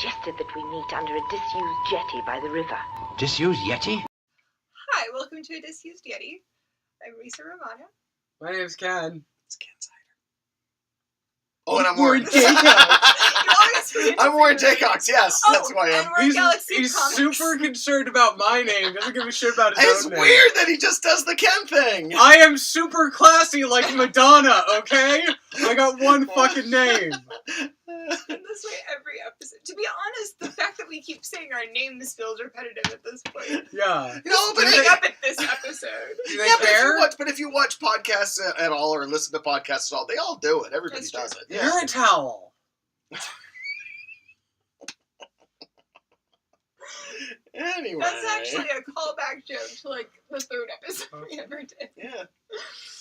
suggested that we meet under a disused jetty by the river. Disused Yeti? Hi, welcome to a Disused Yeti. I'm Lisa Romano. My name's Ken. It's Ken Cider. Oh, and I'm We're Warren. I'm Warren Jaycox, yes. That's who I am. And we're Galaxy He's Comics. super concerned about my name. Doesn't give a shit about his It's own name. weird that he just does the Ken thing. I am super classy like Madonna, okay? I got one fucking name. This way every episode. To be honest, the fact that we keep saying our names feels repetitive at this point. Yeah. No, but Leading up at this episode. Do they yeah, care? but if you watch podcasts at all or listen to podcasts at all, they all do it. Everybody That's does true. it. Yeah. You're a towel. Anyway. That's actually a callback joke to like the third episode we ever did. Yeah.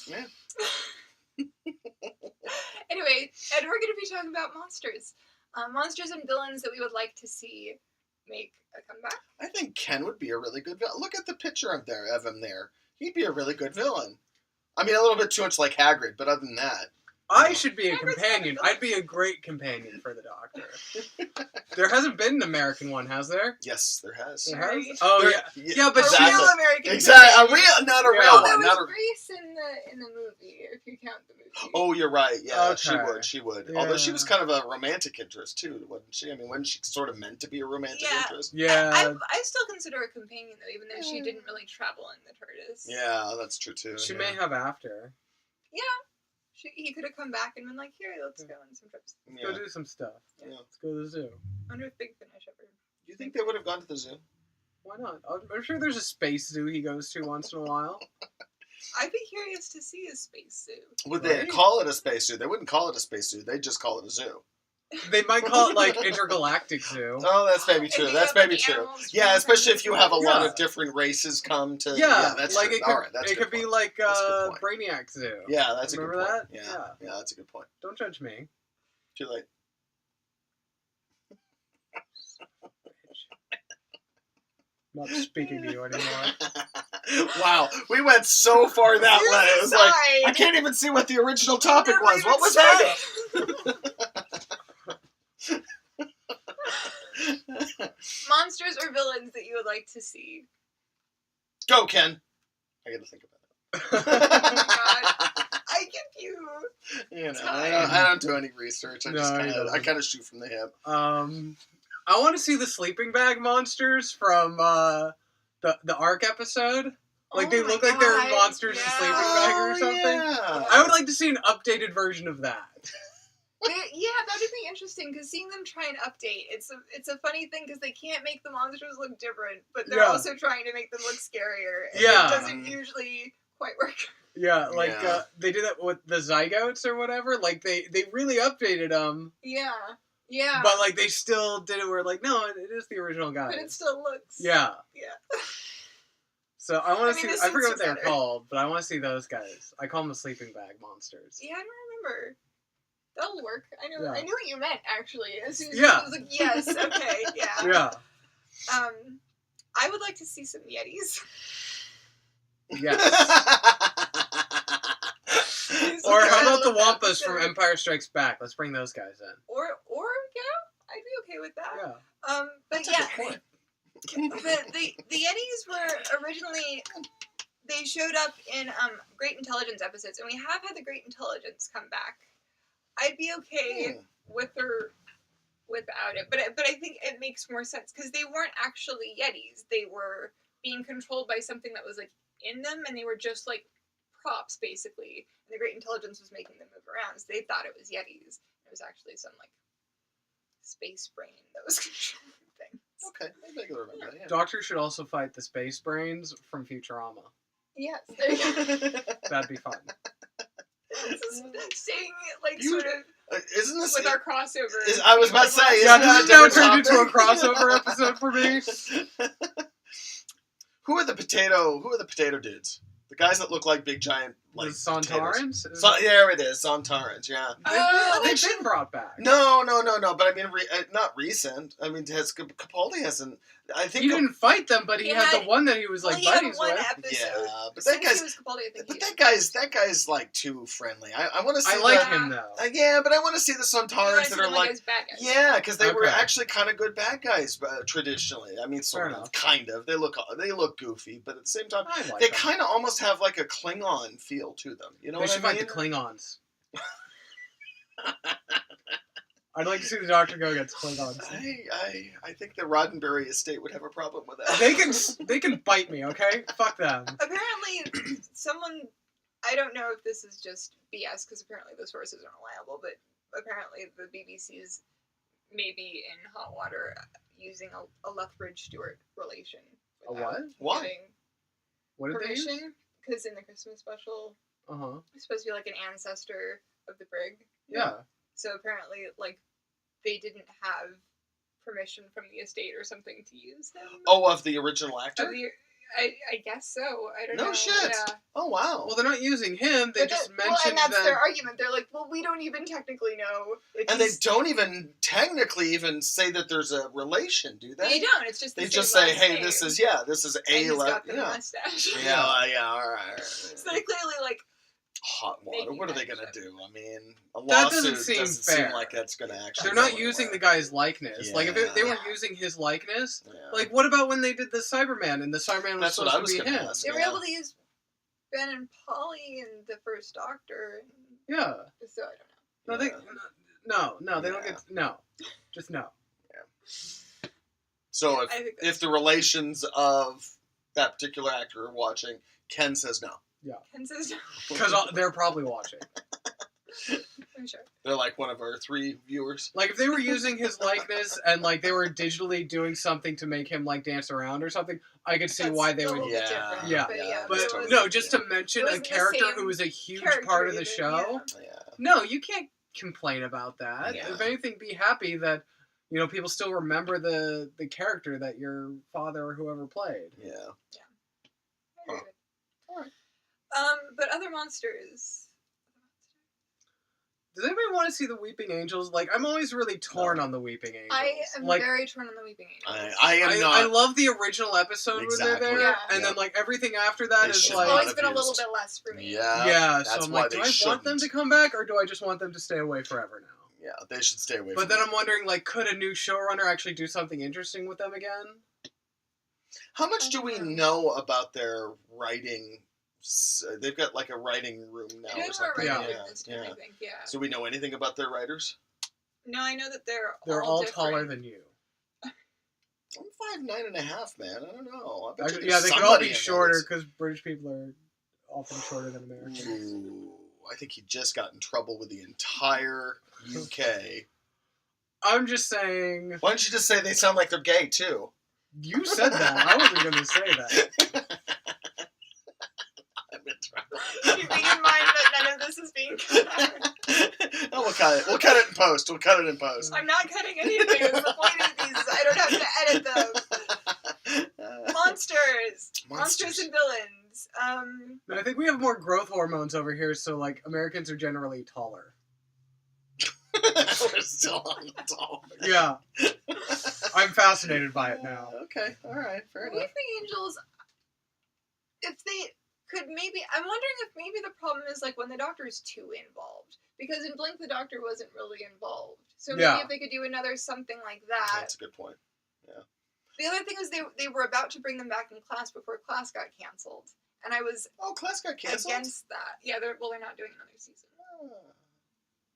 Yeah. Anyway, and we're going to be talking about monsters. Monsters and villains that we would like to see make a comeback. I think Ken would be a really good villain. Look at the picture of him there. He'd be a really good villain. I mean, a little bit too much like Hagrid, but other than that. I should be a Hagrid's companion. not a I'd be a great companion for the Doctor. There hasn't been an American one, has there? Yes, there has. There Right. has? Oh, yeah. Yeah, but A she- real American. Exactly. A real, not a Yeah. real Oh, there one. was Not a, Grease in the movie, if you count the movie. oh, you're right. Yeah, Okay. she would. Although she Yeah. was kind of a romantic interest, too, wasn't she? I mean, wasn't she sort of meant to be a romantic Yeah. interest? Yeah. I still consider her a companion, though, even though she didn't really travel in the TARDIS. Yeah, that's true, too. She yeah. may have after. He could have come back and been like, here, let's go on some trips. Yeah. Go do some stuff. Yeah. Let's go to the zoo. I wonder if Big Finish ever. Do you think they would have gone to the zoo? Why not? I'm sure there's a space zoo he goes to once in a while. I'd be curious to see a space zoo. Would they Right. call it a space zoo? They wouldn't call it a space zoo. They'd just call it a zoo. They might call it like intergalactic zoo. Oh, that's maybe And true. they That's have, like, maybe true. animals Yeah, from especially if you have a lot Yeah. of different races come to. Yeah, that's like true. it could, All right, that's a it good could be point. like That's a good point. Brainiac Zoo. Yeah, that's a good Remember point. that? Yeah, yeah, that's a good point. Don't judge me. Too late. I'm not speaking to you anymore. Wow, we went so far that Here's way. the It was like sign. I can't even see what the original topic Never was. even What was that? Monsters or villains that you would like to see? Go, Ken. I got to think about Oh my god. it. I give you. You know, Time. I don't do any research. No, he doesn't. I kind of shoot from the hip. I want to see the sleeping bag monsters from the Ark episode. Like, they Oh my look like they're God, monsters in a sleeping bag or something. Yeah. I would like to see an updated version of that. Yeah, that would be interesting because seeing them try and update, it's a funny thing because they can't make the monsters look different, but they're Yeah. also trying to make them look scarier. And Yeah. it doesn't usually quite work. Yeah, like Yeah. they did that with the Zygotes or whatever. Like they really updated them, Yeah, yeah. but like they still did it where like no, it is the original guys. But it still looks. Yeah. Yeah. So I want I to mean, see. the I forget suits what they're are better. called, but I want to see those guys. I call them the sleeping bag monsters. Yeah, I don't remember. That'll work. I knew. Yeah. I knew what you meant actually. As soon as Yeah. I was like, yes, okay, yeah. Yeah. I would like to see some Yetis. Yes. These Or look how kind about of the look Wampas from episode. Empire Strikes Back? Let's bring those guys in. Or yeah, I'd be okay with that. Yeah. But That's a yeah, good point. the Yetis were originally, they showed up in Great Intelligence episodes, and we have had the Great Intelligence come back. I'd be okay with her without it, but I think it makes more sense because they weren't actually Yetis. They were being controlled by something that was like in them, and they were just like props basically. And the Great Intelligence was making them move around, so they thought it was Yetis. It was actually some like space brain that was controlling things. Okay, maybe I can remember that. Yeah. Doctor should also fight the space brains from Futurama. Yes, there you go. That'd be fun. This is staying like You- sort of Isn't this? with our crossover. I was about to say, Yeah, Isn't this that has a now different turned into a topic? crossover episode for me. Who are the potato dudes? The guys that look like big giant The like Sontarans? there it is, Sontarans. Yeah. They've been brought back. No. But I mean, not recent. I mean, Capaldi hasn't. I think He didn't fight them, but he had the one that he was like he had buddies one with. episode. Yeah, but Since that guy's. he was Capaldi, I think But he that guy's like too friendly. I want to see. I like the- him though. Yeah, but I want to see the You wanna Sontarans see that are them like. as bad guys. Yeah, because they were Okay. actually kind of good bad guys traditionally. I mean, sort Fair of, enough. kind of. They look goofy, but at the same time, I like they them. kind of almost have like a Klingon feel to them. You know They what I should mean? fight the Klingons. I'd like to see the Doctor go against Klingons. I think the Roddenberry estate would have a problem with that. They can bite me, okay? Fuck them. Apparently, someone. I don't know if this is just BS because apparently the sources aren't reliable, but apparently the BBC's maybe in hot water using a Lethbridge Stewart relation. A what? Why? Giving What did they use? permission because in the Christmas special, Uh-huh. it's supposed to be like an ancestor of the brig. Yeah. So apparently, like, they didn't have permission from the estate or something to use them. Oh, of the original actor? I guess so. I don't know. No shit. Yeah. Oh wow. Well, they're not using him. They But just and mentioned that's that. their argument. They're like, well, we don't even technically know. If And they he's- don't even technically even say that there's a relation, do they? They don't. It's just the They same just say, last "Hey, name. this is And a he's got the yeah, mustache. yeah, all right. So they clearly like. Hot water. Making What are they that gonna shit. do? I mean, a That lawsuit doesn't seem fair. like that's gonna actually. They're go not using the anywhere. guy's likeness. Like, if they were Yeah. using his likeness, Yeah. like, what about when they did the Cyberman and the Cyberman was That's what supposed I to was be gonna him? ask. They were Yeah. able to use Ben and Polly in the first Doctor. Yeah. So I don't know. No, they don't Yeah. get no. Just no. So I think that's if the relations of that particular actor are watching, Ken says no. Ken says Because they're probably watching. I'm sure. They're like one of our 3 viewers. Like, if they were using his likeness and, like, they were digitally doing something to make him, like, dance around or something, I could see That's why they a would. little bit Yeah. different, Yeah. but yeah. But it was- no, just to mention it a wasn't the character same who was a huge character part of the even, show. Yeah. No, you can't complain about that. Yeah. If anything, be happy that, you know, people still remember the character that your father or whoever played. Yeah. Very good. Alright. But other monsters. Does anybody want to see the Weeping Angels? Like, I'm always really torn on the Weeping Angels. I am like, very torn on the Weeping Angels. I am not. I love the original episode when Exactly. they're there, Yeah. and then like everything after that They is should It's like, not always have been a little used- bit less for me. Yeah. so That's I'm why like, they do I want them shouldn't. to come back, or do I just want them to stay away forever now? Yeah, they should stay away But from then it. I'm wondering, like, could a new showrunner actually do something interesting with them again? How much do we know about their writing? They've got like a writing room now They're doing or more something. writing Yeah. this time, I think, yeah. So we know anything about their writers? No, I know that they're all different. taller than you. I'm 5'9.5", man. I don't know. I bet you Yeah, there's they could all somebody be in shorter there because British people are often shorter than Americans. that's- Ooh, I think he just got in trouble with the entire UK. I'm just saying. Why don't you just say they sound like they're gay too? You said that. I wasn't going to say that. I'm in trouble. Keeping in mind that none of this is being cut out. Oh, we'll cut it. We'll cut it in post. We'll cut it in post. I'm not cutting anything. The point of these is I don't have to edit them. Monsters. Monsters and villains. And I think we have more growth hormones over here, so like Americans are generally taller. We're still on the top. Yeah. I'm fascinated by it now. Okay. All right. Fair enough. Weeping Angels, if they could maybe, I'm wondering if maybe the problem is like when the Doctor is too involved. Because in Blink the Doctor wasn't really involved. So maybe Yeah. if they could do another something like that. That's a good point. The other thing is they were about to bring them back in class before class got canceled. And I was Oh, class got canceled. against that. Yeah, they're not doing another season.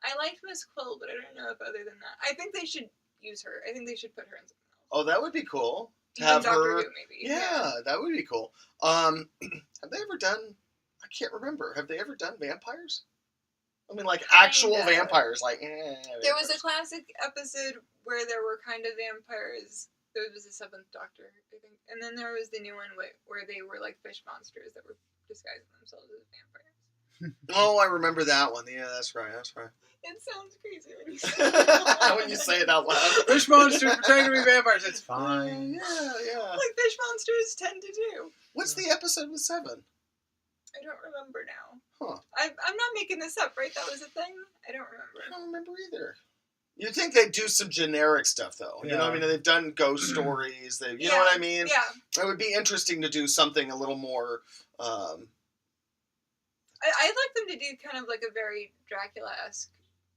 I liked Miss Quill, but I don't know if other than that. I think they should use her. I think they should put her in something else. Oh, that would be cool. To Even have Doctor her. Who, maybe. Yeah, that would be cool. Have they ever done? I can't remember. Have they ever done vampires? I mean, like actual Kinda. vampires. Like, There was a classic episode where there were kind of vampires. There was the 7th Doctor, I think. And then there was the new one where they were like fish monsters that were disguising themselves as vampires. Oh, I remember that one. Yeah, that's right. That's right. It sounds crazy when you say it. When you say it out loud. Fish monsters pretending to be vampires. It's fine. Yeah. Like fish monsters tend to do. What's the episode with 7? I don't remember now. I'm not making this up, right? That was a thing? I don't remember. I don't remember either. You'd think they'd do some generic stuff, though. You know what I mean? They've done ghost stories. You know what I mean? Yeah. It would be interesting to do something a little more... I'd like them to do kind of like a very Dracula-esque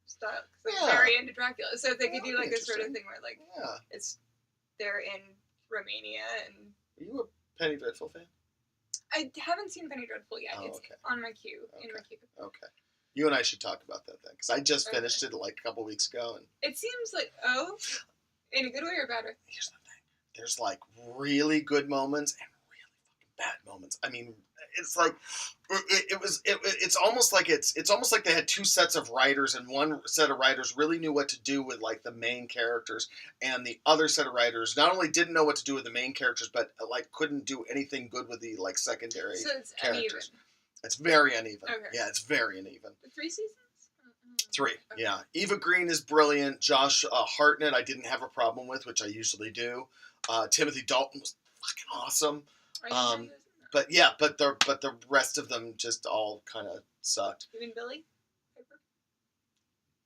style. 'Cause I'm very into Dracula. So if they could do like this sort of thing where like they're in Romania and... Are you a Penny Dreadful fan? I haven't seen Penny Dreadful yet. Oh, It's okay. on my queue. In my queue. Okay. You and I should talk about that then, because I just finished it like a couple weeks ago. And it seems like, in a good way or bad way? here's the thing. There's like really good moments and really fucking bad moments. I mean, it's like it's almost like it's almost like they had two sets of writers, and one set of writers really knew what to do with like the main characters, and the other set of writers not only didn't know what to do with the main characters, but like couldn't do anything good with the like secondary So it's characters. uneven. It's very uneven. Okay. Yeah, it's very uneven. The 3 seasons? 3, Okay. yeah. Eva Green is brilliant. Josh Hartnett, I didn't have a problem with, which I usually do. Timothy Dalton was fucking awesome. Are you sure he was in that? But the rest of them just all kind of sucked. You mean Billy? Piper?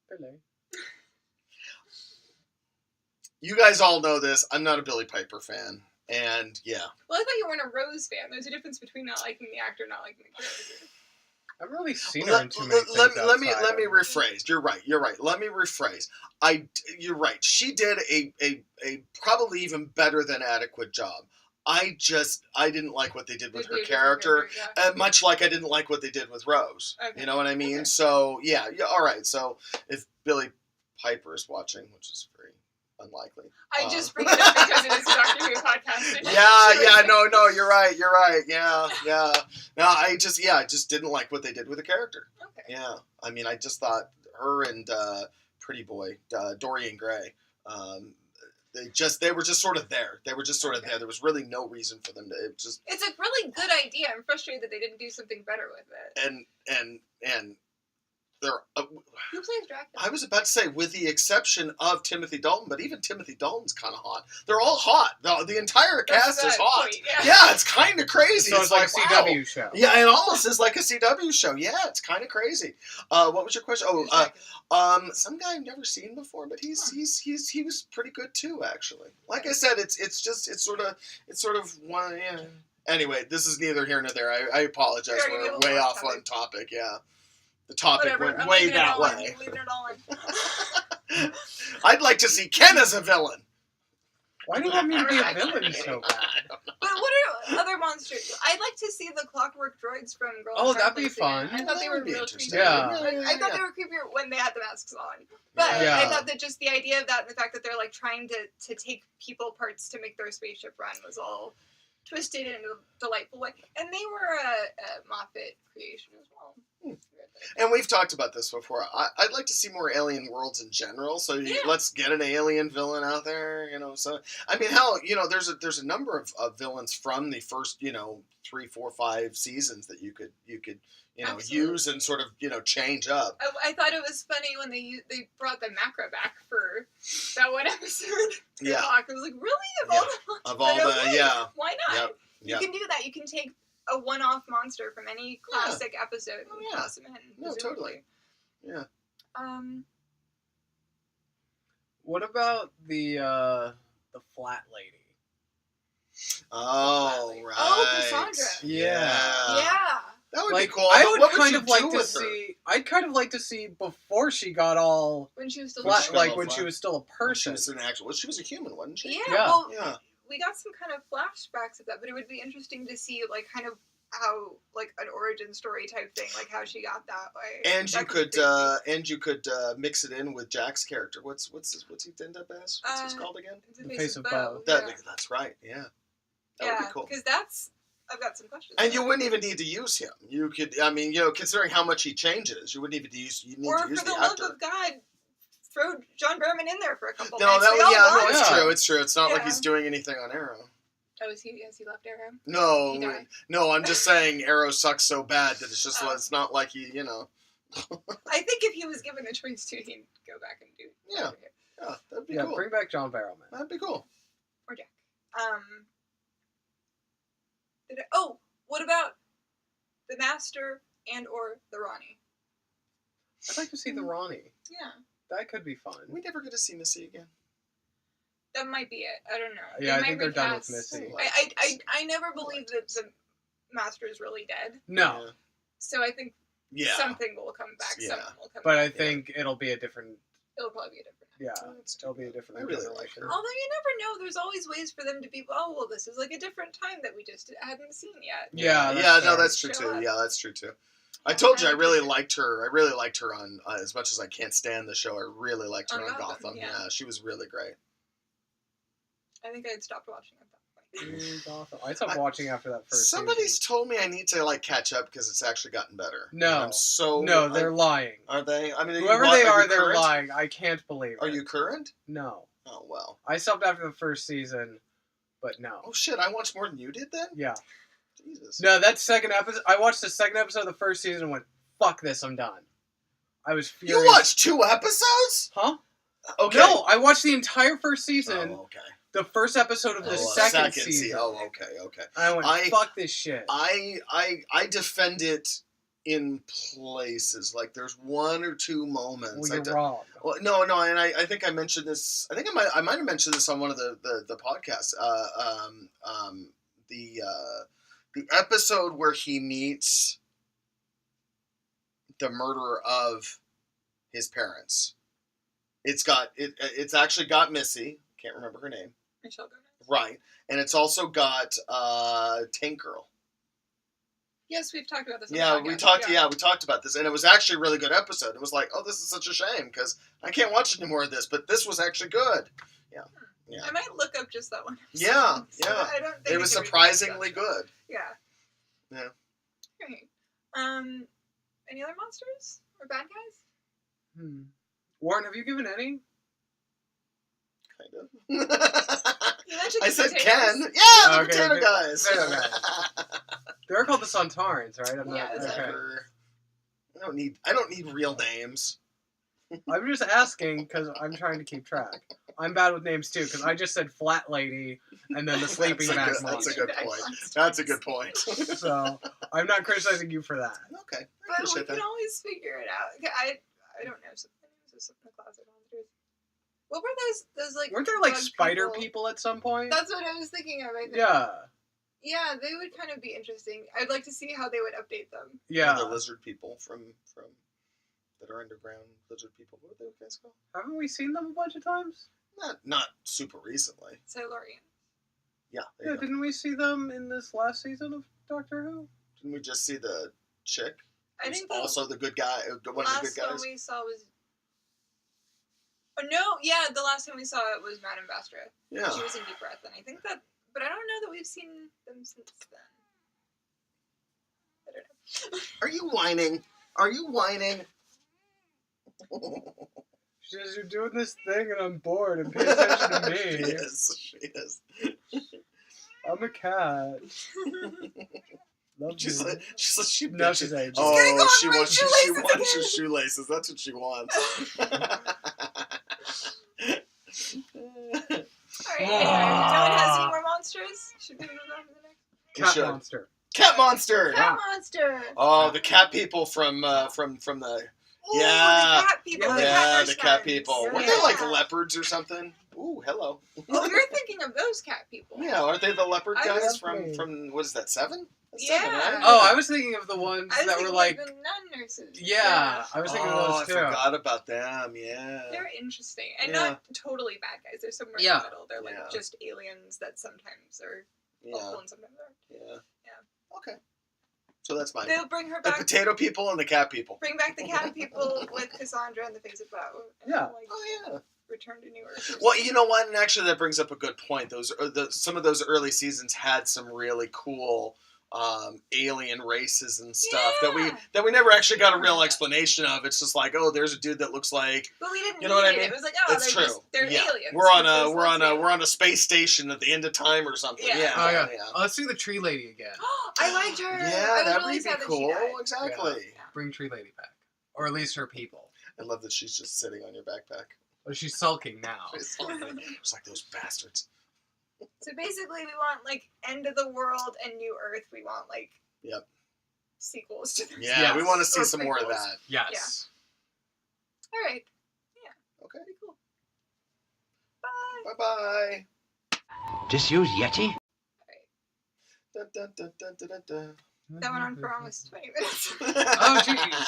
Hello. You guys all know this. I'm not a Billy Piper fan, and yeah. Well, I thought you weren't a Rose fan. There's a difference between not liking the actor and not liking the character. I've really seen her in too many things Let me outside of- rephrase. You're right. Let me rephrase. You're right. She did a probably even better than adequate job. I didn't like what they did with her character, much like I didn't like what they did with Rose. Okay. You know what I mean? Okay. So yeah. All right. So if Billy Piper is watching, which is very unlikely. I just bring it up because it is a Doctor Who podcast. No, you're right. Yeah. No, I just didn't like what they did with the character. Okay. Yeah. I mean, I just thought her and Pretty Boy, Dorian Gray, they were just sort of there. They were just sort of there. There was really no reason for them to. It's a really good idea. I'm frustrated that they didn't do something better with it. And they're. Who plays Dracula? I was about to say, with the exception of Timothy Dalton, but even Timothy Dalton's kind of hot. They're all hot. The entire cast is hot. Point, yeah, it's kind of crazy. So it's like a CW wow. show. Yeah, it almost is like a CW show. Yeah, it's kind of crazy. What was your question? Some guy I've never seen before, but he was pretty good too, actually. Like I said, it's sort of one. Yeah. Anyway, this is neither here nor there. I apologize. We're way off on topic. Yeah. The topic went way that way. Leaving it all in. I'd like to see Ken as a villain. Why do you want me to be a villain so bad? But what are other monsters? I'd like to see the clockwork droids from Girl. Oh, that'd be fun. I thought they were real interesting. creepy. Yeah. I thought they were creepier when they had the masks on. But I thought that just the idea of that and the fact that they're like trying to take people parts to make their spaceship run was all twisted in a delightful way. And they were a Moffat creation as well. And we've talked about this before. I'd like to see more alien worlds in general. So let's get an alien villain out there. So I mean, hell, there's a number of villains from the first 3, 4, 5 seasons that you could use and sort of change up. I thought it was funny when they brought the macro back for that one episode. Yeah, I was like, really? Of all the why not? Yep. You can do that. You can take a one-off monster from any classic episode and toss him in. No, totally. Yeah. What about the flat lady? Oh, right. Oh, Cassandra. Yeah. That would be cool. I would what kind you of like do to with see. I'd kind of like to see before she got all when she was still flat, like when she was still a person. She was an actual. Well, she was a human, wasn't she? Yeah. We got some kind of flashbacks of that, but it would be interesting to see like kind of how like an origin story type thing, like how she got that way. And you could mix it in with Jack's character. What's he end up as? What's his called again? The Face of Bo. That's right. Yeah. That would be cool. Because I've got some questions. And you wouldn't even need to use him. You could, considering how much he changes, you wouldn't even use the actor. Or for the love of God, throw John Barrowman in there for a couple minutes. It's true. It's true. It's not like he's doing anything on Arrow. Oh, has he left Arrow? No. I'm just saying Arrow sucks so bad that it's just it's not like he, I think if he was given the choice to, he'd go back and do. Yeah, that'd be cool. Bring back John Barrowman. That'd be cool. Or Jack. What about the Master and or the Ronnie. I'd like to see the Ronnie. Yeah. That could be fun. We never get to see Missy again. That might be it. I don't know. Yeah, They I think might they're done with recast- Missy. I never believed that the Master is really dead. No, So I think Yeah. something will come back. Yeah. Something will come but I back. think it'll be a different. It'll probably be a different. Yeah, It's it'll be a different. I really like generation. her. Although you never know, there's always ways for them to be. Oh well, this is like a different time that we just hadn't seen yet. Yeah, Yeah, no, fair. that's true Show too. up. Yeah, that's true too. I told you I really Yeah. liked her. I really liked her on as much as I can't stand the show. I really liked her On on Gotham, Gotham. yeah. Yeah, she was really great. I think I had stopped watching at that point. Awesome. I stopped watching after that first. Somebody's season. told me I need to like catch up because it's actually gotten better. No. And I'm so No, they're lying. Are they? I mean, Whoever they are, they're lying. I can't believe it. Are you current? No. Oh well. I stopped after the first season, but no. Oh shit! I watched more than you did then. Yeah. Jesus. No, that second episode. I watched the second episode of the first season and went, "Fuck this, I'm done." I was You furious. watched 2 episodes? Huh? Okay. No, I watched the entire first season. Oh, okay. The first episode of the second season. Oh, okay, okay. And I went, "Fuck this shit." I defend it in places. Like there's 1 or 2 moments. Well, you're wrong. Well, no, and I think I mentioned this. I think I might have mentioned this on one of the podcasts. The episode where he meets the murderer of his parents. It's actually got Missy. Can't remember her name. Michelle Gomez. Right, and it's also got Tank Girl. Yes, we've talked about this. On Yeah, the we podcast. talked. Yeah, we talked about this, and it was actually a really good episode. It was like, oh, this is such a shame because I can't watch any more of this, but this was actually good. Yeah. I might look up just that one. Yeah, episode. yeah. I don't think It was it's a surprisingly ridiculous show. good. Yeah. Yeah. Great. Any other monsters or bad guys? Warren, have you given any? Kind of. You mentioned I the said potatoes. Ken. Yeah, the Okay, potato okay. guys. Potato guys. They're called the Santarans, right? I'm Yeah, not, it's okay. Whatever. I don't need real names. I'm just asking because I'm trying to keep track. I'm bad with names too because I just said Flat Lady and then the Sleeping Bag That's a Monster. good point. That's a good point. So I'm not criticizing you for that. Okay, I But we appreciate can that. always figure it out. Okay, I don't know some names of the classic monsters. What were those like? Weren't there like bug spider people at some point? That's what I was thinking of. I think. Yeah. Yeah, they would kind of be interesting. I'd like to see how they would update them. Yeah. The lizard people from that are underground lizard people. What are those guys called? Haven't we seen them a bunch of times? Not super recently. Silurian. Yeah. there Yeah, you go. didn't we see them in this last season of Doctor Who? Didn't we just see the chick? I who's think the also the good guy. One of the last good guys. one we saw was. Oh no! Yeah, the last time we saw it was Madame Bastra. Yeah. She was in Deep Breath, and I think that. But I don't know that we've seen them since then. I don't know. Are you whining? Are you whining? She says, "You're doing this thing and I'm bored and pay attention to me. She is. I'm a cat. Love She's you." like, she No, bitches. she's aging. gonna go Oh, on she my wants shoelaces her again. shoelaces. That's what she wants. Alright, anyway, no one has any more monsters? Should we move on to the next? Cat should. monster. Cat monster. Cat monster! Oh, the cat people from the. Ooh, Yeah. the cat people. Yeah, the cat Yeah, nurse the cat friends. people. Yeah. Weren't they like leopards or something? Ooh, hello. Oh, you're thinking of those cat people. Yeah, aren't they the leopard I guys was- from what is that, 7? That's Yeah. 7, right? Oh, I was thinking of the ones I was that were thinking like, of the nun nurses. yeah, I was thinking of Oh, those too. I forgot about them. Yeah. They're interesting. And Yeah. not totally bad guys. They're somewhere in Yeah. the middle. They're like Yeah. just aliens that sometimes are Yeah. helpful and sometimes aren't. Yeah. Yeah. Okay. So that's mine. They'll bring her The back. potato people and the cat people. Bring back the cat people with Cassandra and the Face of Bow. And Yeah. Like, Oh yeah. return to New Earth. or Well, something. you know what? And actually, that brings up a good point. Some of those early seasons had some really cool alien races and stuff that we never actually got a real explanation of. It's just like, oh, there's a dude that looks like. But we didn't You know what need I mean? it. It was like, oh, It's they're true. just they're Yeah. aliens. We're on Because let's see. we're on a space station at the end of time or something. Yeah. Yeah. Oh, yeah. yeah. Let's see the tree lady again. I liked her. Yeah, I was that really would sad be that she cool. died. Exactly. Bring tree lady back. Or at least her people. I love that she's just sitting on your backpack. Well, she's sulking now. It's like those bastards. So basically, we want like end of the world and new Earth. We want like Yep. sequels to this. Yeah, Yes. we want to see Or some more of prequels. that. Yes. All right. Okay. Pretty cool. Bye. Bye bye. Disused Yeti? Dun, dun, dun, dun, dun, dun, dun. That went on for almost 20 minutes. Oh, jeez.